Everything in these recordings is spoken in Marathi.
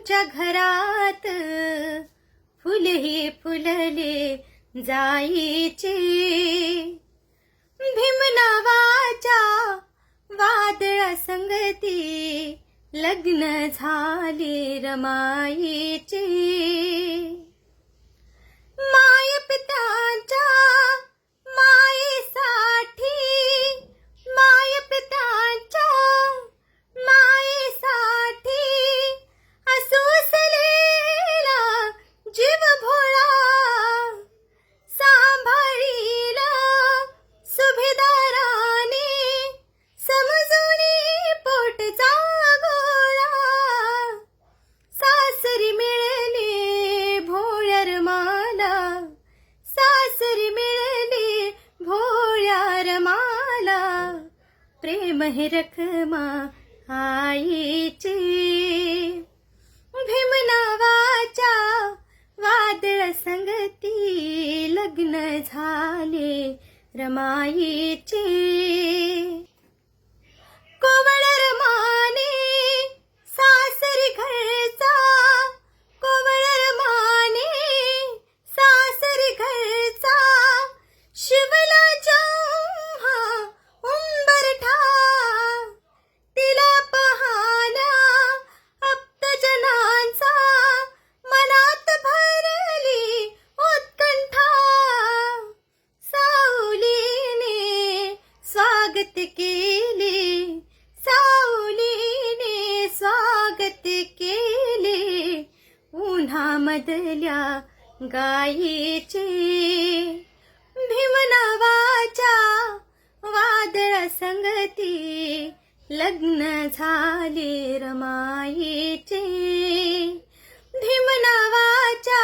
तुमच्या घरात फुलही फुलले जायचे. भीमनावाच्या वादळा संगती लग्न झाले रमाईचे. माय पित्याच्या मायेसाठी, माय पित्याच्या मायेसाठी असुसलेला जीव भोळा सांभाळीला सुभेदाराने समजुनी पोटचा गोळा. सासरी मिळाले भोळ्या रमाला, सासरी मिळाले भोळ्या रमाला. प्रेम हे रखमा आईचे. भीमनावाच्या वादळ संगती लग्न झाले रमाईचे. कोवळ रमाने सासरी घरचा, कोवळ रमाने सासरी घरचा शिवला जेव्हा उंबरठा. तिला पाहण्या आप्तजनांचा मनात भरली उत्कंठा. सावलीने स्वागत केले, सावलीने स्वागत केले उन्हामधल्या गायीचे. भीमनावाच्या वादळा संगती लग्न झाले रमाईचे. भीमनावाच्या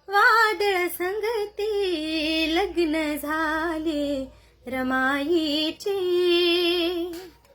वादळा संगती लग्न झाले रमाईचे.